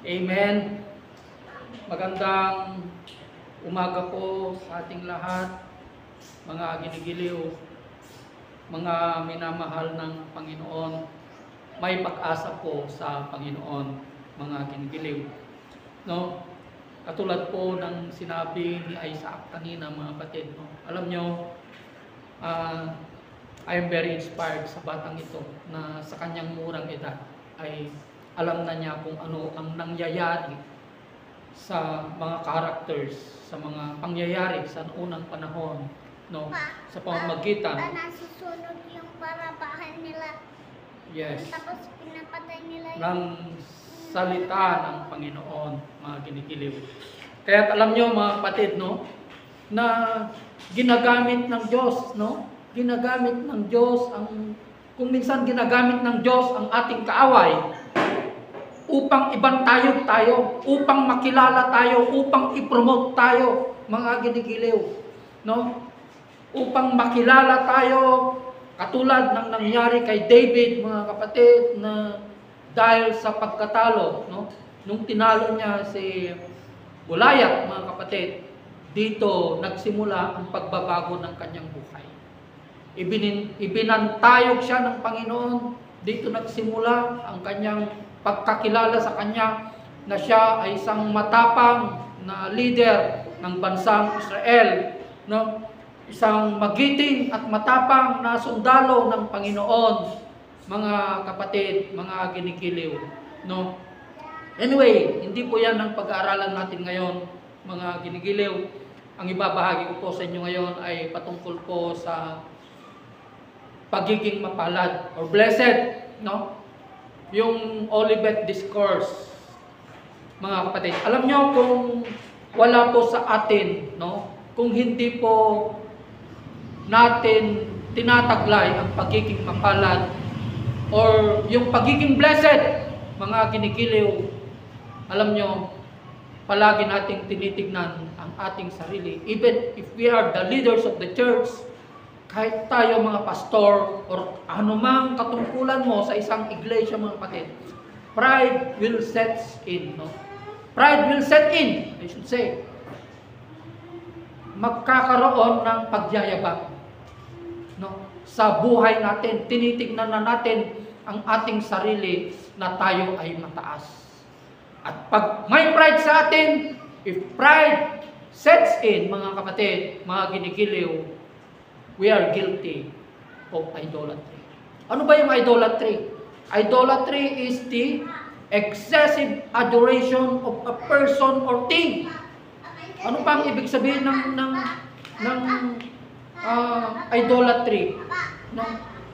Amen. Magandang umaga po sa ating lahat, mga ginigiliw, mga minamahal ng Panginoon. May pag-asa po sa Panginoon, mga ginigiliw. No? Katulad po ng sinabi ni Isaac kanina, mga kapatid. No? Alam nyo, I am very inspired sa batang ito na sa kanyang murang edad ay alam na niya kung ano ang nangyayari sa mga characters, sa mga pangyayari sa unang panahon, no? Sa pamamagitan. Nasusunog yung parapahan nila. Yes. Tapos pinapatay nila Ng salita ng Panginoon, mga ginigiliw. Kaya alam niyo mga kapatid, no, na ginagamit ng Diyos, no? Ginagamit ng Diyos kung minsan ginagamit ng Diyos ang ating kaaway upang ibantayog tayo, upang makilala tayo, upang i-promote tayo, mga ginigiliw, no? Upang makilala tayo, katulad ng nangyari kay David, mga kapatid, na dahil sa pagkatalo, no? Nung tinalo niya si Goliath, mga kapatid, dito nagsimula ang pagbabago ng kanyang buhay. Ibinantayog siya ng Panginoon, dito nagsimula ang kanyang pagkakilala sa kanya na siya ay isang matapang na leader ng bansang Israel, no? Isang magiting at matapang na sundalo ng Panginoon, mga kapatid, mga ginigiliw, no? Anyway, hindi po yan ang pag-aaralan natin ngayon, mga ginigiliw. Ang ibabahagi ko po sa inyo ngayon ay patungkol po sa pagiging mapalad or blessed, no? Yung Olivet Discourse, mga kapatid. Alam nyo, kung wala po sa atin, no? Kung hindi po natin tinataglay ang pagiging mapalad or yung pagiging blessed, mga ginigiliw, alam nyo, palagi nating tinitignan ang ating sarili. Even if we are the leaders of the church, kahit tayo mga pastor or anumang katungkulan mo sa isang iglesia, mga kapatid, pride will set in, no? Pride will set in, I should say. Magkakaroon ng pagyayabang, no? Sa buhay natin, tinitignan na natin ang ating sarili na tayo ay mataas. At pag may pride sa atin, if pride sets in, mga kapatid, mga ginigiliw, we are guilty of idolatry. Ano ba yung idolatry? Idolatry is the excessive adoration of a person or thing. Ano pa ang ibig sabihin ng idolatry? No?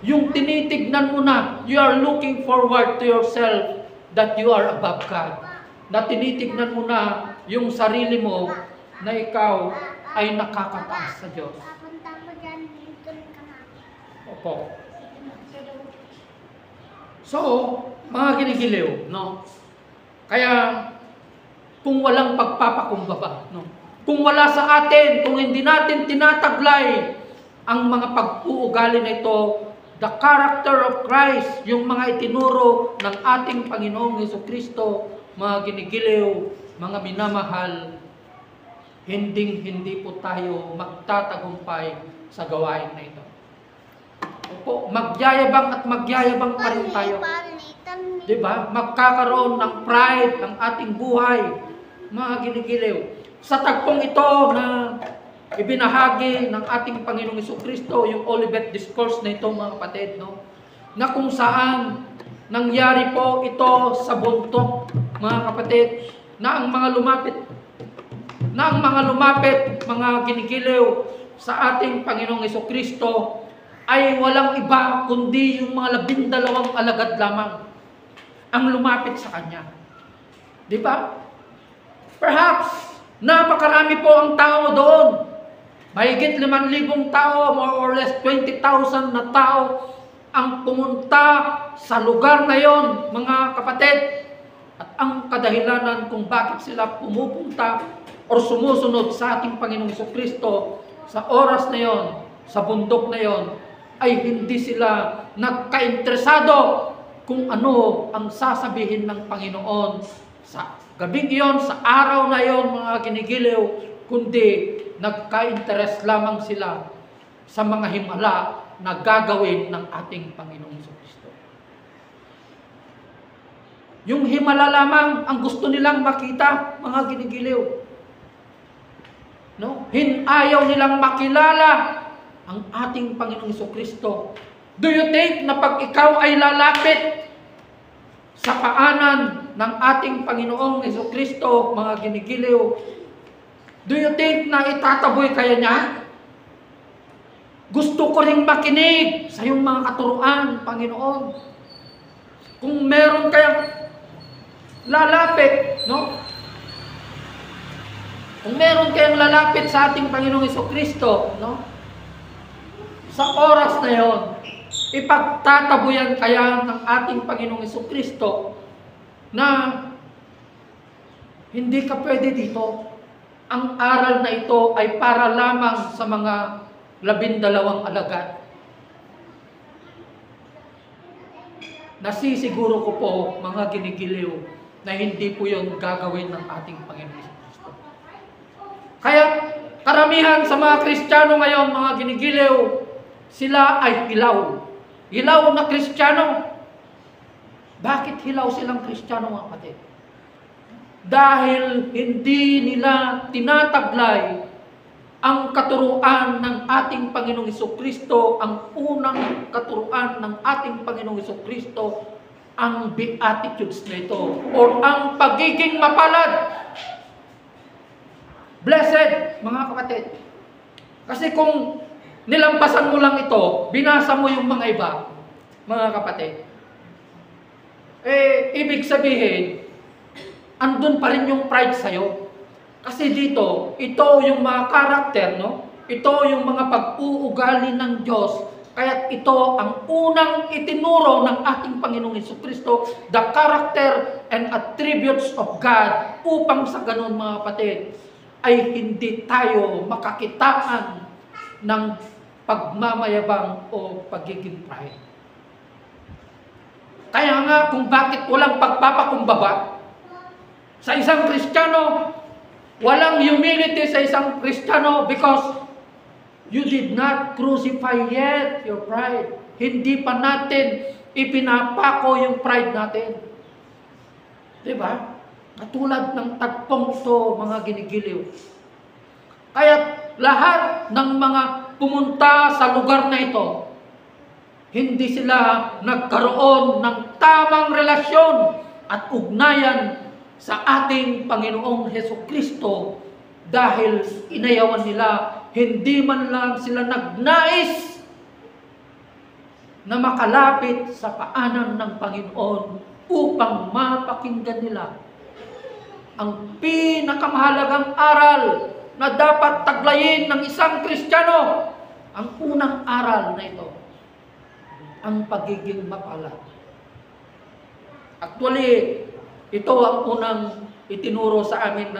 Yung tinitignan mo na, you are looking forward to yourself that you are above God. Na tinitignan mo na yung sarili mo na ikaw ay nakakataas sa Diyos. Opo. So, mga ginigiliw, no? Kaya, kung walang pagpapakumbaba, no? Kung wala sa atin, kung hindi natin tinataglay ang mga pag-uugali na ito, the character of Christ, yung mga itinuro ng ating Panginoong Jesucristo, mga ginigiliw, mga minamahal, hindi po tayo magtatagumpay sa gawain na ito. Opo, magyayabang at magyayabang pa rin tayo. Diba? Magkakaroon ng pride ng ating buhay, mga ginigiliw. Sa tagpong ito na ibinahagi ng ating Panginoong Jesucristo, yung Olivet Discourse na ito, mga kapatid, no? Na kung saan nangyari po ito sa buntok, mga kapatid, na ang mga lumapit, mga ginigiliw sa ating Panginoong Jesucristo ay walang iba kundi yung mga 12 alagad lamang ang lumapit sa Kanya. Di ba? Perhaps, napakarami po ang tao doon. Mahigit 5,000 tao, more or less 20,000 na tao ang pumunta sa lugar na yon, mga kapatid. At ang kadahilanan kung bakit sila pumupunta o sumusunod sa ating Panginoong Jesucristo sa oras na yon, sa bundok na yon, ay hindi sila nagkainteresado kung ano ang sasabihin ng Panginoon sa gabing iyon, sa araw na iyon, mga ginigiliw, kundi nagka-interest lamang sila sa mga himala na gagawin ng ating Panginoong Kristo. Yung himala lamang ang gusto nilang makita, mga ginigiliw. No? Ayaw nilang makilala ang ating Panginoong Kristo. Do you think na pag ikaw ay lalapit sa paanan ng ating Panginoong Kristo, mga ginigiliw, do you think na itataboy kaya niya? Gusto ko ring makinig sa iyong mga katuruan, Panginoon. Kung meron kayang lalapit, no? Kung meron kayong lalapit sa ating Panginoong Kristo, no? Sa oras na yon, ipagtatabuyan kaya ng ating Panginoong Kristo na hindi ka pwede dito. Ang aral na ito ay para lamang sa mga 12 alagad. Nasisiguro ko po, mga ginigiliw, na hindi po yun gagawin ng ating Panginoon Kristo. Kaya karamihan sa mga Kristiyano ngayon, mga ginigiliw, sila ay hilaw. Hilaw na Kristiyano. Bakit hilaw silang Kristiyano, mga kapatid? Dahil hindi nila tinataglay ang katuruan ng ating Panginoong Kristo, ang unang katuruan ng ating Panginoong Kristo, ang Beatitudes na ito, or ang pagiging mapalad. Blessed, mga kapatid. Kasi kung nilampasan mo lang ito, binasa mo yung mga iba, mga kapatid, ibig sabihin, andun pa rin yung pride sa'yo. Kasi dito, ito yung mga karakter, no? Ito yung mga pag-uugali ng Diyos. Kaya ito ang unang itinuro ng ating Panginoong Kristo, the character and attributes of God, upang sa ganun, mga kapatid, ay hindi tayo makakitaan ng pagmamayabang o pagiging pride. Kaya nga kung bakit walang pagpapakumbaba sa isang Kristiyano, walang humility sa isang Kristiyano, because you did not crucify yet your pride. Hindi pa natin ipinapako yung pride natin. Diba? Katulad ng tagpong ito, mga ginigiliw. Kaya lahat ng mga pumunta sa lugar na ito, hindi sila nagkaroon ng tamang relasyon at ugnayan sa ating Panginoong Kristo, dahil inayawan nila, hindi man lang sila nagnais na makalapit sa paanan ng Panginoon upang mapakinggan nila ang pinakamahalagang aral na dapat taglayin ng isang Kristiyano. Ang unang aral na ito, ang pagiging mapalad. Actually, ito ang unang itinuro sa amin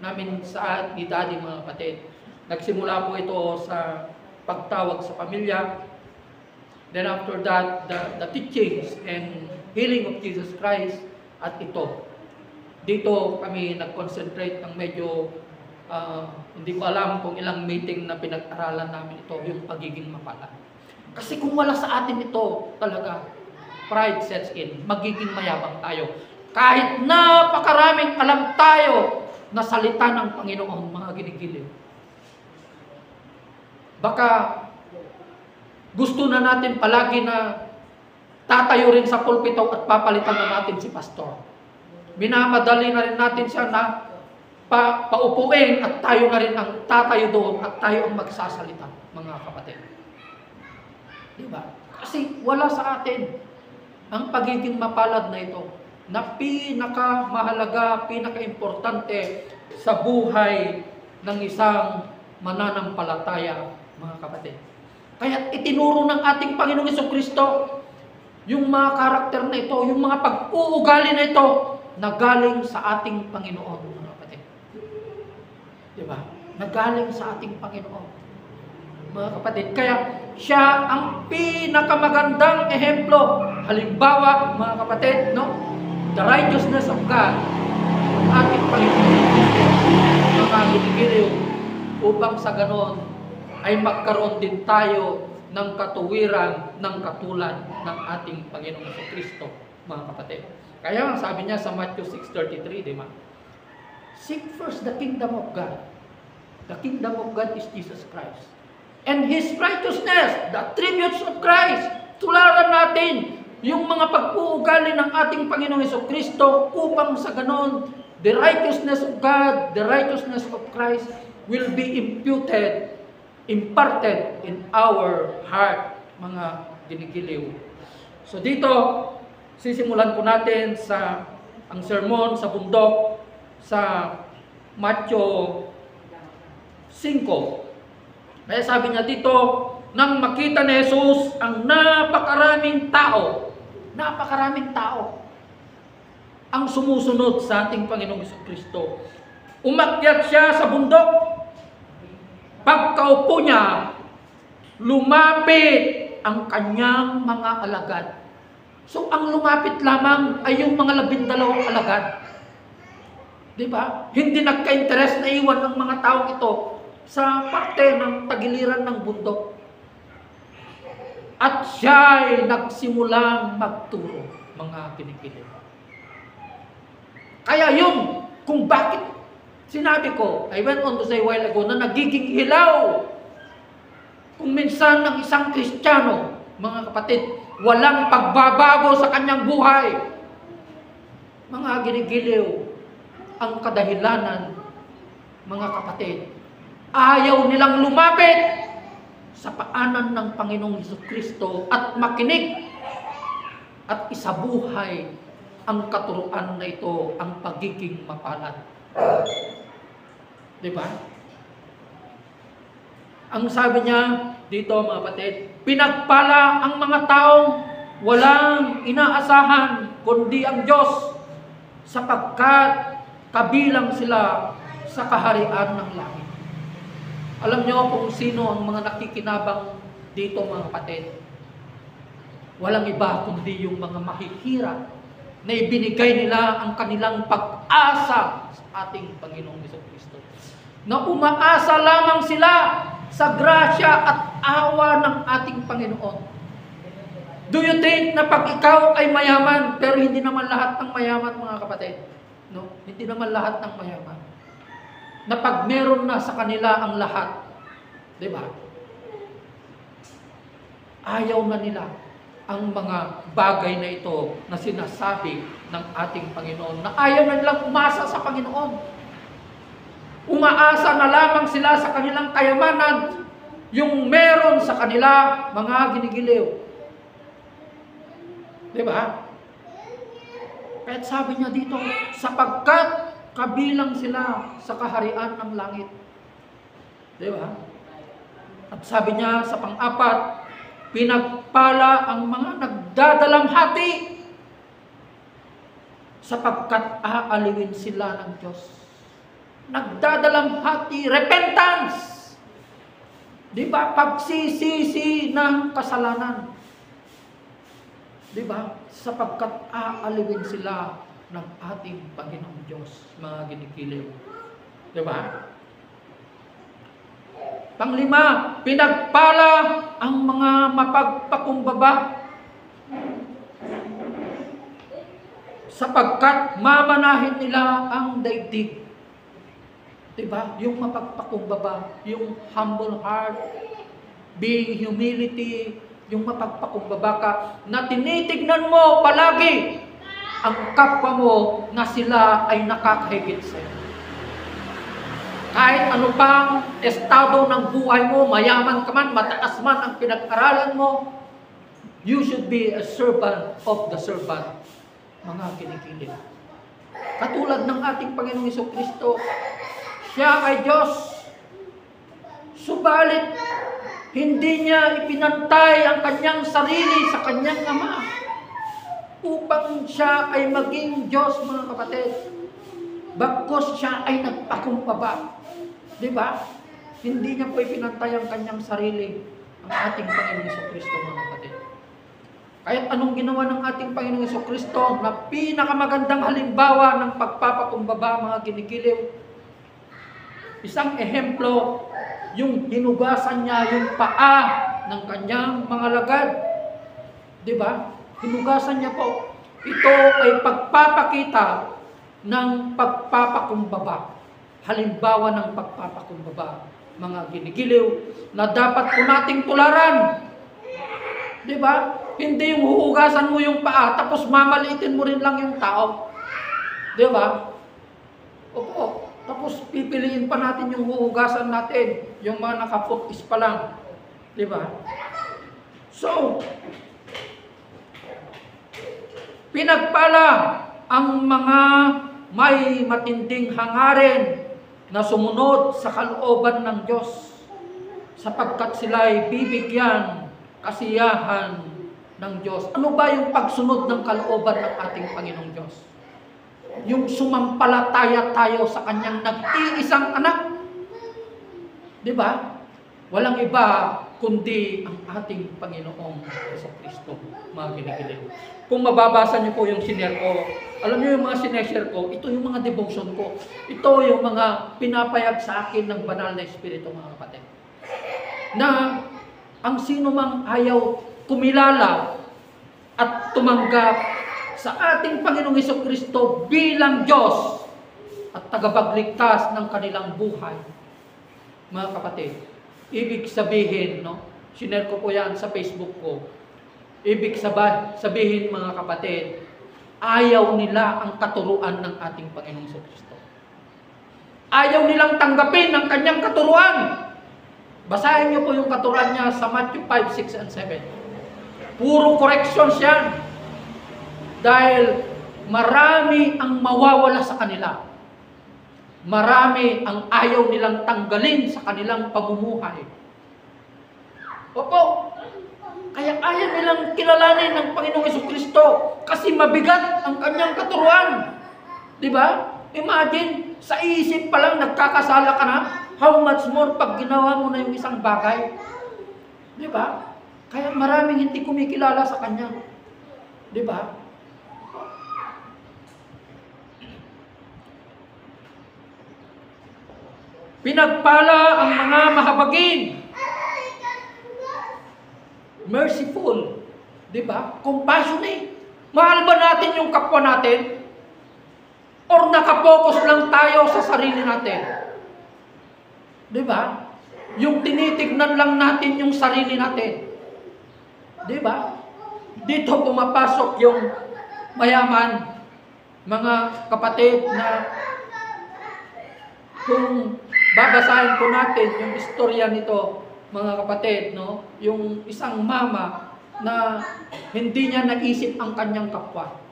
namin sa ni Daddy, mga kapatid. Nagsimula po ito sa pagtawag sa pamilya. Then after that, the teachings and healing of Jesus Christ. At ito, dito kami nag-concentrate ng medyo, hindi ko alam kung ilang meeting na pinag-aralan namin ito, yung pagiging mapalad. Kasi kung wala sa atin ito, talaga, pride sets in, magiging mayabang tayo. Kahit napakaraming alam tayo na salita ng Panginoon, mga ginigiliw. Baka gusto na natin palagi na tatayo rin sa pulpito at papalitan na natin si pastor. Minamadali na rin natin siya na paupuin at tayo na rin ang tatayo doon at tayo ang magsasalita, mga kapatid. Diba? Kasi wala sa atin ang pagiging mapalad na ito, na pinakamahalaga, pinaka-importante sa buhay ng isang mananampalataya, mga kapatid. Kaya itinuro ng ating Panginoong Kristo yung mga karakter na ito, yung mga pag-uugali na ito na galing sa ating Panginoon, mga kapatid. Diba? Nagaling sa ating Panginoon, mga kapatid. Kaya siya ang pinakamagandang ehemplo. Halimbawa, mga kapatid, no? The righteousness of God ating Panginoon mga ginigiliw, upang sa ganon ay magkaroon din tayo ng katuwiran ng katulad ng ating Panginoong Kristo, mga kapatid. Kaya sabi niya sa Matthew 6:33, di ba? Seek first the kingdom of God. The kingdom of God is Jesus Christ. And His righteousness, the attributes of Christ. Tularan natin yung mga pag-uugali ng ating Panginoong Kristo upang sa ganon, the righteousness of God, the righteousness of Christ will be imparted in our heart, mga ginigiliw. So dito, sisimulan po natin ang sermon sa bundok sa Matthew 5. Kaya sabi niya dito, nang makita ni Jesus ang napakaraming tao ang sumusunod sa ating Panginoong Kristo, umakyat siya sa bundok. Pagkaupo niya, lumapit ang kanyang mga alagad. So, ang lumapit lamang ay yung mga 12 alagad. Diba? Hindi nagka-interest na iwan ng mga taong ito sa parte ng tagiliran ng bundok. At siya'y nagsimulang magturo, mga kinikilig. Kaya yun, kung bakit sinabi ko, I went on to say a while ago, na nagiging hilaw. Kung minsan ng isang Kristiyano, mga kapatid, walang pagbabago sa kanyang buhay. Mga ginigiliw, ang kadahilanan, mga kapatid, ayaw nilang lumapit sa paanan ng Panginoong Jesucristo at makinig at isabuhay ang katuruan na ito, ang pagiging mapalad. Diba? Ang sabi niya dito, mga kapatid, pinagpala ang mga taong walang inaasahan kundi ang Diyos, sapagkat kabilang sila sa kaharian ng langit. Alam niyo kung sino ang mga nakikinabang dito, mga kapatid? Walang iba kundi yung mga mahihirap na ibinigay nila ang kanilang pag-asa sa ating Panginoong Jesucristo. Na umaasa lamang sila sa grasya at awa ng ating Panginoon. Do you think na pag ikaw ay mayaman, pero hindi naman lahat ng mayaman, mga kapatid? No? Hindi naman lahat ng mayaman. Na pag meron na sa kanila ang lahat, di ba? Ayaw na nila ang mga bagay na ito na sinasabi ng ating Panginoon, na ayaw na nilang umasa sa Panginoon. Umaasa na lamang sila sa kanilang kayamanan, yung meron sa kanila, mga ginigiliw. Di ba? Kahit sabi niya dito, sapagkat kabilang sila sa kaharian ng langit. Di ba? At sabi niya sa pang-apat, pinagpala ang mga nagdadalamhati sapagkat aaliwin sila ng Diyos. Nagdadalamhati, repentance. Di ba? Pagsisisi ng kasalanan. Di ba? Sapagkat aaliwin sila ng ating Panginoong Diyos, mga ginikiliw. Di ba? Panglima, pinagpala ang mga mapagpakumbaba sapagkat mamanahin nila ang daigdig. Diba? Yung mapagpakumbaba, yung humble heart, being humility, yung mapagpakumbaba ka, na tinitignan mo palagi ang kapwa mo na sila ay nakakahigit sa'yo. Kahit ano pang estado ng buhay mo, mayaman ka man, mataas man ang pinag-aralan mo, you should be a servant of the servant, mga kinikilig. Katulad ng ating Panginoong Jesucristo, siya ay Diyos. Subalit, hindi niya ipinantay ang kanyang sarili sa kanyang Ama upang siya ay maging Diyos, mga kapatid. Bagkus siya ay nagpakumbaba. Diba? Hindi niya po ipinantay ang kanyang sarili, ang ating Panginoong Jesucristo, mga kapatid. Kahit anong ginawa ng ating Panginoong Jesucristo na pinakamagandang halimbawa ng pagpapakumbaba, mga ginigiliw. Isang ehemplo, yung hinugasan niya yung paa ng kanyang mga lagad. Di ba? Hinugasan niya po. Ito ay pagpapakita ng pagpapakumbaba. Halimbawa ng pagpapakumbaba, mga ginigiliw, na dapat po nating tularan. Di ba? Hindi yung huhugasan mo yung paa, tapos mamaliitin mo rin lang yung tao. Di ba? Opo. Tapos pipiliin pa natin yung huhugasan natin, yung mga nakaputis pa lang. Di ba? So, pinagpala ang mga may matinding hangarin na sumunod sa kalooban ng Diyos, sapagkat sila ay bibigyan kasiyahan ng Diyos. Ano ba yung pagsunod ng kalooban ng ating Panginoong Diyos? Yung sumampalataya tayo sa Kanyang nag-iisang anak. Di ba? Walang iba kundi ang ating Panginoong Jesucristo, mga ginigiliw. Kung mababasa niyo po yung sinare ko, alam niyo yung mga sineshare ko, ito yung mga devotion ko. Ito yung mga pinapayag sa akin ng banal na Espiritu, mga kapatid. Na ang sino mang ayaw kumilala at tumanggap sa ating Panginoong Jesucristo bilang Diyos at tagapagligtas ng kanilang buhay. Mga kapatid, ibig sabihin, no? Sinare ko po yan sa Facebook ko. Ibig sabihin, mga kapatid, ayaw nila ang katuruan ng ating Panginoong Jesucristo. Ayaw nilang tanggapin ang kanyang katuruan. Basahin niyo po yung katuruan niya sa Matthew 5, 6, and 7. Puro corrections yan. Dahil marami ang mawawala sa kanila. Marami ang ayaw nilang tanggalin sa kanilang pamumuhay. Opo. Kaya ayaw nilang kilalanin ng Panginoong Jesucristo kasi mabigat ang kanyang katuruan. Di ba? Imagine, sa isip pa lang nagkakasala ka na, how much more pag ginawa mo na yung isang bagay. Di ba? Kaya maraming hindi kumikilala sa Kanya. Di ba? Pinagpala ang mga mahabagin. Merciful. Di ba? Compassionate. Mahal ba natin yung kapwa natin? Or nakapokus lang tayo sa sarili natin? Di ba? Yung tinitignan lang natin yung sarili natin. Di ba? Dito pumapasok yung mayaman, mga kapatid, na kung babasahin po natin yung istorya nito, mga kapatid, no? Yung isang mama na hindi niya naisip ang kanyang kapwa.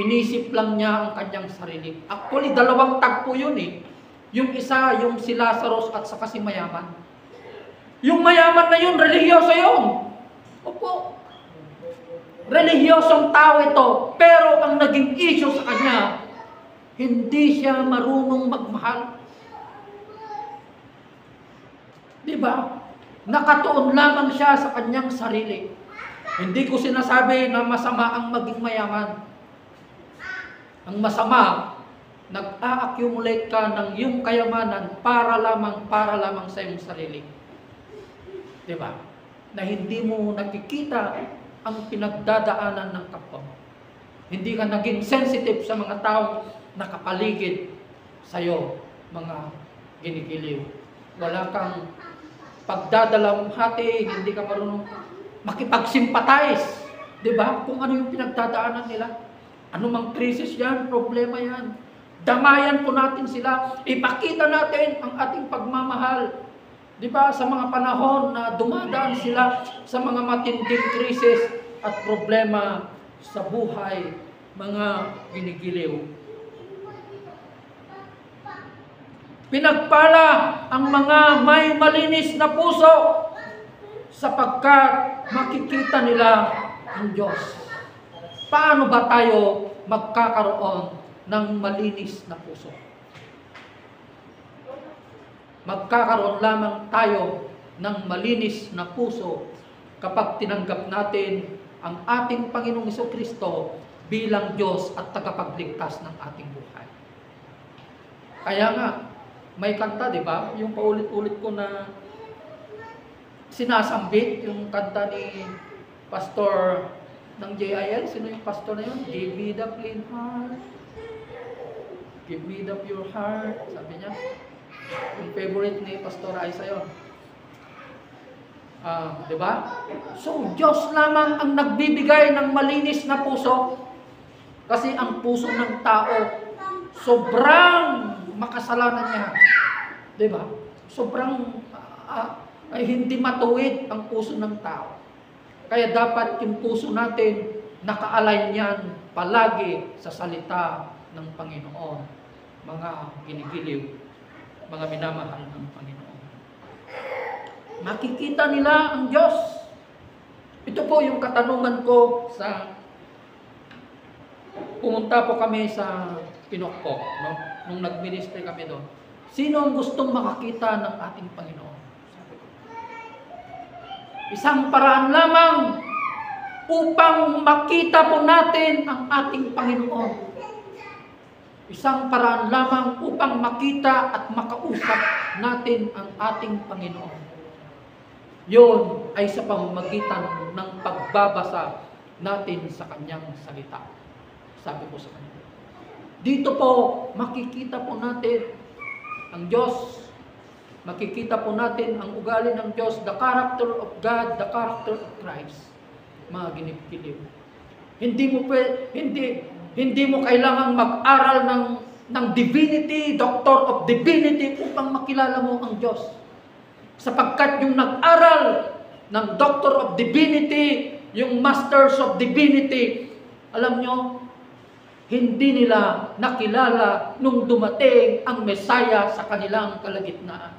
Inisip lang niya ang kanyang sarili. Actually, dalawang tagpo yun eh. Yung isa, yung si Lazarus at saka si mayaman. Yung mayaman na yun, religyoso yun. Opo. Relihiyosong tao ito, pero ang naging issue sa kanya, hindi siya marunong magmahal. Diba? Nakatuon lamang siya sa kanyang sarili. Hindi ko sinasabi na masama ang maging mayaman. Ang masama, nag-a-accumulate ka ng iyong kayamanan para lamang sa iyong sarili. Diba? Na hindi mo nakikita ang pinagdadaanan ng kapwa mo. Hindi ka naging sensitive sa mga taong nakapaligid sa iyo, mga ginigiliw. Wala kang pagdadalamhati, hindi ka marunong makipag-sympathize. Diba? Kung ano yung pinagdadaanan nila. Ano mang krisis yan, problema yan. Damayan po natin sila. Ipakita natin ang ating pagmamahal. Diba? Sa mga panahon na dumadaan sila sa mga matinding krisis at problema sa buhay, mga ginigiliw. Pinagpala ang mga may malinis na puso sapagkat makikita nila ang Diyos. Paano ba tayo magkakaroon ng malinis na puso? Magkakaroon lamang tayo ng malinis na puso kapag tinanggap natin ang ating Panginoong Jesucristo bilang Diyos at tagapagligtas ng ating buhay. Kaya nga, may kanta, di ba? Yung paulit-ulit ko na sinasambit, yung kanta ni Pastor ng JIL. Sino yung pastor na yun? Give me the clean heart. Give me the pure heart. Sabi niya. Yung favorite ni Pastor Aiza yun. Di ba? So, Diyos lamang ang nagbibigay ng malinis na puso. Kasi ang puso ng tao, sobrang makasalanan niya. Di ba? Sobrang ay hindi matuwid ang puso ng tao. Kaya dapat yung puso natin naka-align yan palagi sa salita ng Panginoon. Mga ginigiliw, mga minamahal ng Panginoon. Makikita nila ang Diyos. Ito po yung katanungan ko sa pumunta po kami sa Pinokpok, no? Nung nag-ministry kami doon. Sino ang gustong makakita ng ating Panginoon? Sabi ko. Isang paraan lamang upang makita po natin ang ating Panginoon. Isang paraan lamang upang makita at makausap natin ang ating Panginoon. Yun ay sa pamamagitan ng pagbabasa natin sa kanyang salita. Sabi ko sa kanya. Dito po, makikita po natin ang Diyos. Makikita po natin ang ugali ng Diyos, the character of God, the character of Christ. Mga ginip-kilip. Hindi mo kailangang mag-aral ng divinity, doctor of divinity upang makilala mo ang Diyos. Sapagkat yung nag-aral ng Doctor of Divinity, yung Masters of Divinity, alam nyo, hindi nila nakilala nung dumating ang Messiah sa kanilang kalagitnaan.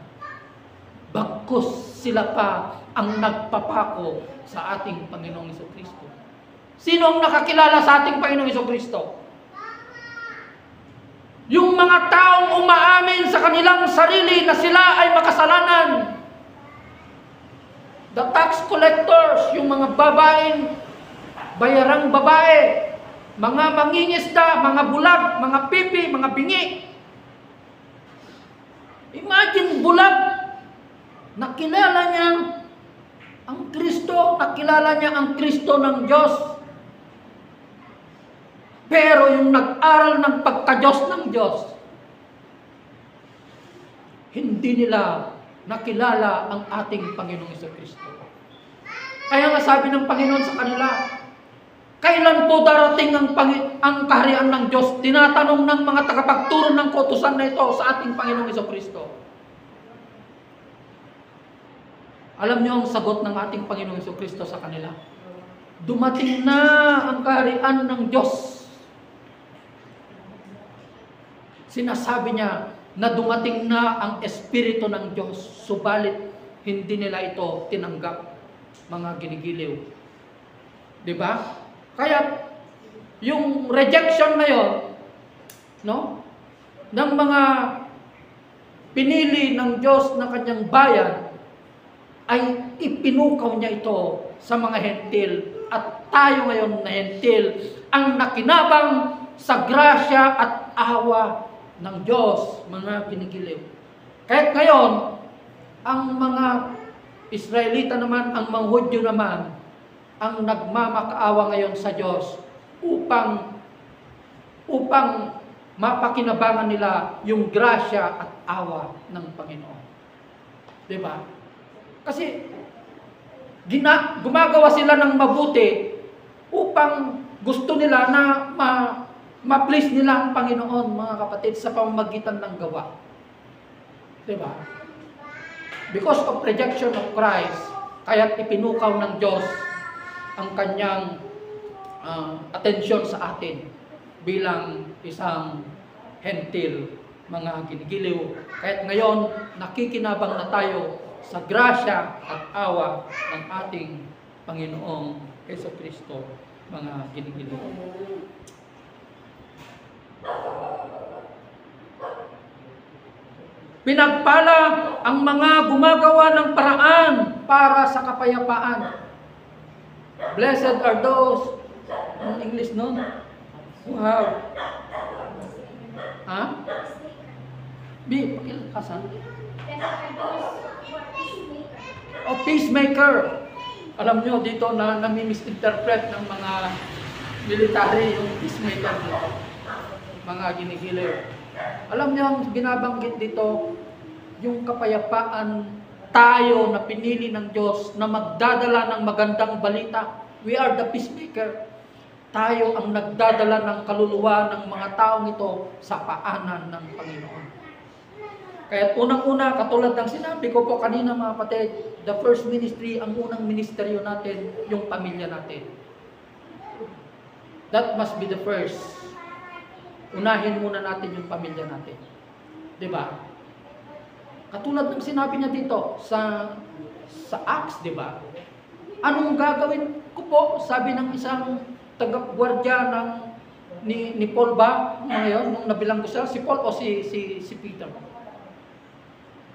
Bagkus sila pa ang nagpapako sa ating Panginoong Jesucristo. Sino ang nakakilala sa ating Panginoong Jesucristo? Yung mga taong umaamin sa kanilang sarili na sila ay makasalanan. The tax collectors, yung mga babaeng, bayarang babae, mga mangingisda, mga bulag, mga pipi, mga bingi. Imagine bulag, nakilala niya ang Kristo, nakilala niya ang Kristo ng Diyos. Pero yung nag-aral ng pagka-Diyos ng Diyos, hindi nila nakilala ang ating Panginoong Jesucristo. Kaya nga sabi ng Panginoon sa kanila, kailan po darating ang kaharian ng Diyos? Tinatanong ng mga tagapagturo ng kautusan na ito sa ating Panginoong Jesucristo. Alam niyo ang sagot ng ating Panginoong Jesucristo sa kanila? Dumating na ang kaharian ng Diyos. Sinasabi niya na dumating na ang Espiritu ng Diyos, subalit hindi nila ito tinanggap, mga ginigiliw. Diba? Kaya, yung rejection na yun, no? Ng mga pinili ng Diyos na kanyang bayan, ay ipinukaw niya ito sa mga hentil. At tayo ngayon na hentil, ang nakinabang sa grasya at awa ng Diyos, mga ginigiliw. Kahit ngayon, ang mga Israelita naman, ang mga Hudyo naman, ang nagmamakaawa ngayon sa Diyos upang mapakinabangan nila yung grasya at awa ng Panginoon. Diba? Kasi gumagawa sila ng mabuti upang gusto nila na ma-please nila ang Panginoon, mga kapatid, sa pamamagitan ng gawa. Diba? Because of rejection of Christ, kaya't ipinukaw ng Diyos ang kanyang atensyon sa atin bilang isang hentil, mga ginigiliw. Kaya't ngayon, nakikinabang na tayo sa grasya at awa ng ating Panginoong Jesucristo, mga ginigiliw. Pinagpala ang mga gumagawa ng paraan para sa kapayapaan. Blessed are those, ang English nun, who have, ha? Pakilakasan. O peacemaker. Alam nyo, dito na nami-misinterpret ng mga military yung peacemaker dito. Mga ginigiliw. Alam nyo, ang binabanggit dito, yung kapayapaan tayo na pinili ng Diyos na magdadala ng magandang balita. We are the peacemaker. Tayo ang nagdadala ng kaluluwa ng mga taong ito sa paanan ng Panginoon. Kaya unang-una, katulad ng sinabi ko po kanina mga kapatid, the first ministry, ang unang ministeryo natin, yung pamilya natin. That must be the first. Unahin muna natin yung pamilya natin. Diba? Katulad ng sinabi niya dito sa Acts, diba? Anong gagawin ko po? Sabi ng isang taga-gwardiya ni Paul ba? Ngayon, nung nabilang ko siya, si Paul o si Peter?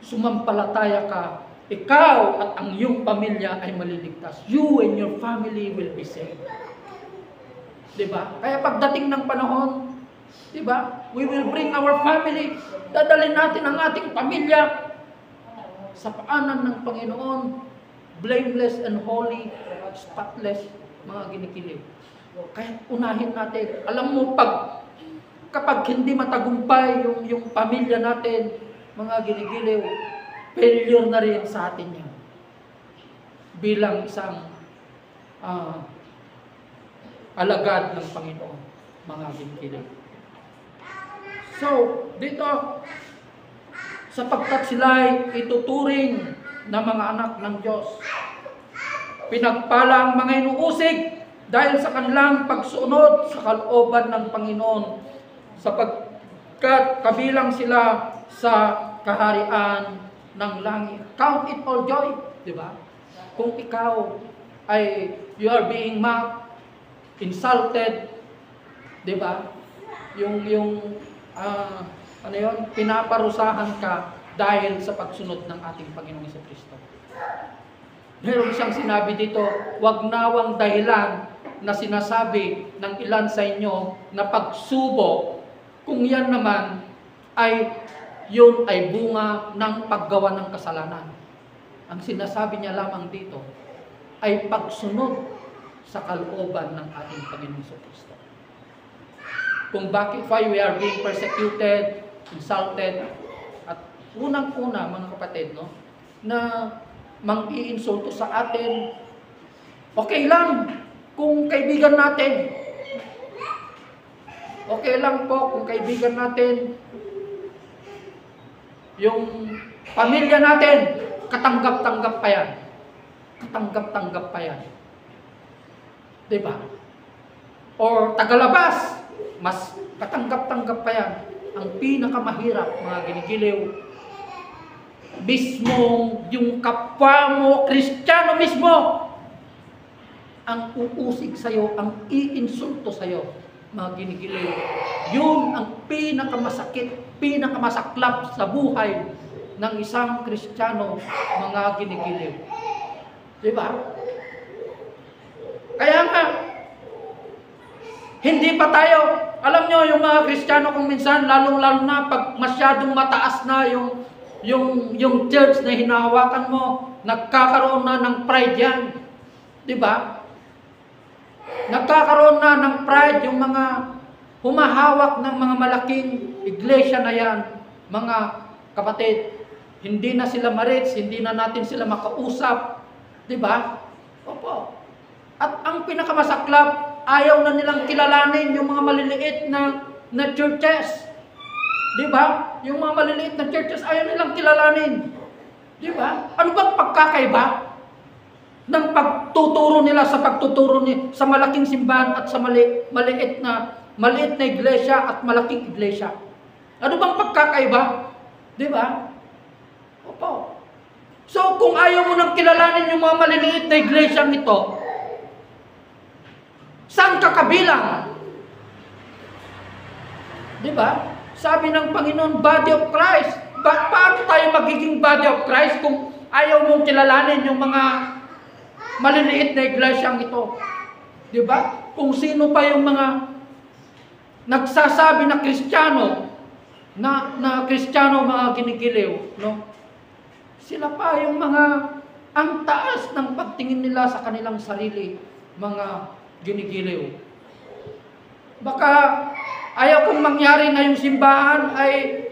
Sumampalataya ka, ikaw at ang iyong pamilya ay maliligtas. You and your family will be saved. Diba? Kaya pagdating ng panahon, diba? We will bring our family. Dadalhin natin ang ating pamilya sa paanan ng Panginoon. Blameless and holy, spotless, mga ginikilig. Kaya unahin natin. Alam mo, kapag hindi matagumpay yung pamilya natin, mga ginigiliw, failure na rin sa atin yan. Bilang isang alagad ng Panginoon, mga ginigiliw. So, dito, sapagkat sila'y ituturing na mga anak ng Diyos, pinagpala ang mga inuusig dahil sa kanilang pagsunod sa kalooban ng Panginoon, sapagkat kabilang sila sa kaharian ng langit. Count it all joy, di ba? Kung ikaw ay you are being mocked, insulted, di ba? Yung ano yun, pinaparusahan ka dahil sa pagsunod ng ating Panginoong Jesucristo. Meron siyang sinabi dito, wag nawang dahilan na sinasabi ng ilan sa inyo na pagsubok, kung yan naman yun ay bunga ng paggawa ng kasalanan. Ang sinasabi niya lamang dito ay pagsunod sa kalooban ng ating Panginoong Jesucristo. Kung bakit why we are being persecuted, insulted, at unang-una mga kapatid, no, na mang-iinsulto sa atin, okay lang kung kaibigan natin. Okay lang po kung kaibigan natin. Yung pamilya natin, katanggap-tanggap pa yan. Katanggap-tanggap pa yan. Diba? Or tagalabas, mas katanggap-tanggap pa yan. Ang pinakamahirap, mga ginigiliw, mismo yung kapwa mo, Kristiyano mismo, ang uusig sa'yo, ang iinsulto sa'yo, mga ginigiliw. Yun ang pinakamasakit, pinakamasaklap sa buhay ng isang Kristiyano, mga ginigiliw. Diba? Kaya nga, hindi pa tayo, alam nyo, yung mga Kristiyano kung minsan, lalong-lalo na pag masyadong mataas na yung church na hinahawakan mo, nagkakaroon na ng pride yan. Diba? Nagkakaroon na ng pride yung mga humahawak ng mga malaking iglesia na yan. Mga kapatid, hindi na sila ma-reach, hindi na natin sila makausap. Diba? Opo. At ang pinakamasaklap, ayaw na nilang kilalanin yung mga maliliit na churches. Diba? Yung mga maliliit na churches, ayaw nilang kilalanin. Diba? Ano bang pagkakaiba ng pagtuturo nila sa pagtuturo sa malaking simbahan at sa maliit na iglesia at malaking iglesia? Ano bang pagkakaiba? Diba? Opo. So, kung ayaw mo nang kilalanin yung mga maliliit na iglesia ito, saan ka kabilang? Diba? Sabi ng Panginoon, body of Christ. Paano tayo magiging body of Christ kung ayaw mong kilalanin yung mga maliliit na iglesyang ito? Di ba? Kung sino pa yung mga nagsasabi na Kristiyano, na Kristiyano mga ginigiliw, no? Sila pa yung mga ang taas ng pagtingin nila sa kanilang sarili, mga ginigiliw. Baka ayaw kong mangyari na yung simbahan ay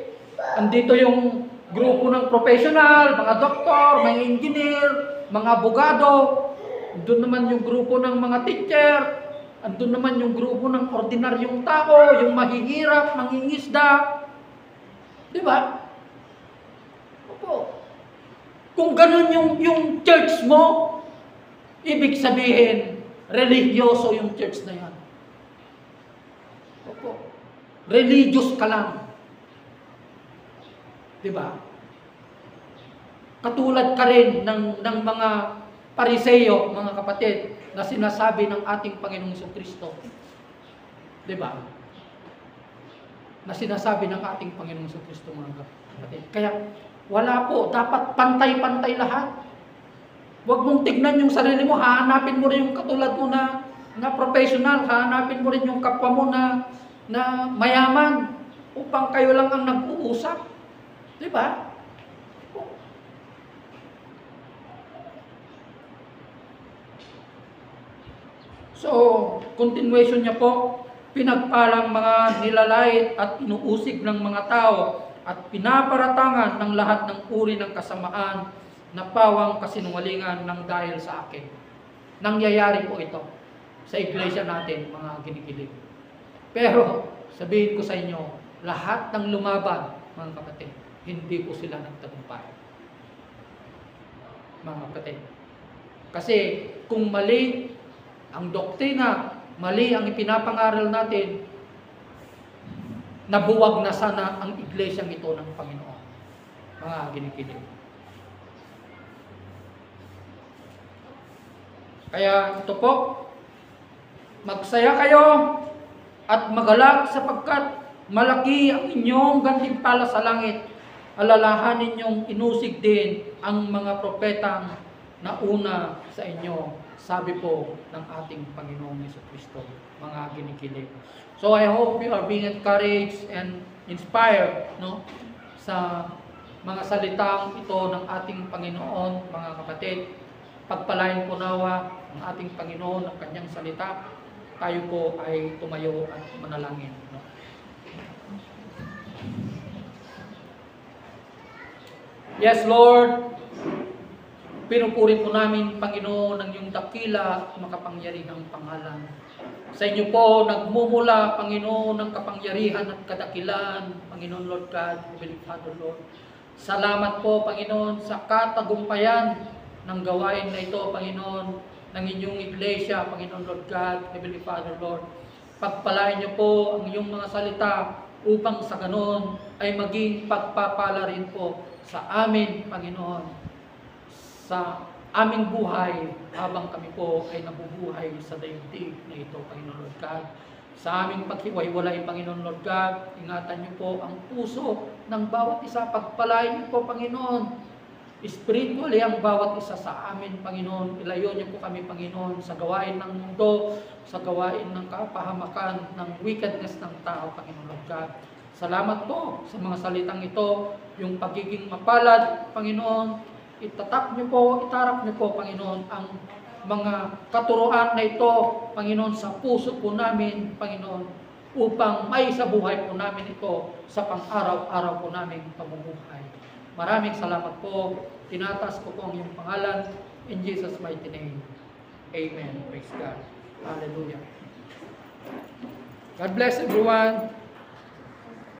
andito yung grupo ng professional, mga doktor, mga engineer, mga abogado, doon naman yung grupo ng mga teacher, andun naman yung grupo ng ordinaryong tao, yung mahihirap, mangingisda. Di ba? Opo. Kung ganun yung church mo, ibig sabihin, religyoso yung church na yan. Opo. Religious ka lang. Di ba? Katulad ka rin ng mga Pariseyo, mga kapatid, na sinasabi ng ating Panginoong Kristo. Di ba? Na sinasabi ng ating Panginoong Kristo, mga kapatid. Kaya, wala po. Dapat pantay-pantay lahat. Huwag mong tignan yung sarili mo. Hahanapin mo rin yung katulad mo na professional. Hahanapin mo rin yung kapwa mo na mayaman upang kayo lang ang nag-uusap. Di ba? So, continuation niya po, pinagpalang mga nilalait at inuusig ng mga tao at pinaparatangan ng lahat ng uri ng kasamaan na pawang kasinungalingan ng dahil sa akin. Nangyayari po ito sa iglesia natin, mga ginigilig. Pero, sabihin ko sa inyo, lahat ng lumaban, mga kapatid, hindi po sila nagtagumpay. Mga kapatid. Kasi, kung mali ang doktrina, mali ang ipinapangaral natin, nabuwag na sana ang iglesyang ito ng Panginoon. Mga ginikilig. Kaya ito po, magsaya kayo at magalak sapagkat malaki ang inyong gantimpala sa langit. Alalahanin ninyong inusig din ang mga propetang nauna sa inyo. Sabi po ng ating Panginoong Jesucristo, mga ginikilig. So I hope you are being encouraged and inspired, no, sa mga salitang ito ng ating Panginoon, mga kapatid. Pagpalain po nawa ng ating Panginoon ang kanyang salita. Tayo po ay tumayo at manalangin, no. Yes, Lord. Pinupuri po namin, Panginoon, ng iyong dakila at makapangyarihang pangalan. Sa inyo po, nagmumula, Panginoon, ng kapangyarihan at kadakilan, Panginoon, Lord God, Heavenly Father, Lord. Salamat po, Panginoon, sa katagumpayan ng gawain na ito, Panginoon, ng inyong iglesia, Panginoon, Lord God, Heavenly Father, Lord. Pagpalain niyo po ang iyong mga salita upang sa ganon ay maging pagpapala rin po sa amin, Panginoon, sa aming buhay habang kami po ay nabubuhay sa daigdig na ito, Panginoon Lord God. Sa aming paghiwa-hiwalay, Panginoon Lord God, ingatan niyo po ang puso ng bawat isa. Pagpalain niyo po, Panginoon, spiritually ang bawat isa sa amin, Panginoon. Ilayo niyo po kami, Panginoon, sa gawain ng mundo, sa gawain ng kapahamakan, ng wickedness ng tao, Panginoon Lord God. Salamat po sa mga salitang ito, yung pagiging mapalad, Panginoon. Itatak niyo po, itarap niyo po, Panginoon, ang mga katuruan na ito, Panginoon, sa puso po namin, Panginoon, upang may sa buhay po namin ito sa pang-araw-araw po namin pamumuhay. Maraming salamat po. Tinatas ko po ang iyong pangalan. In Jesus' mighty name. Amen. Praise God. Hallelujah. God bless everyone.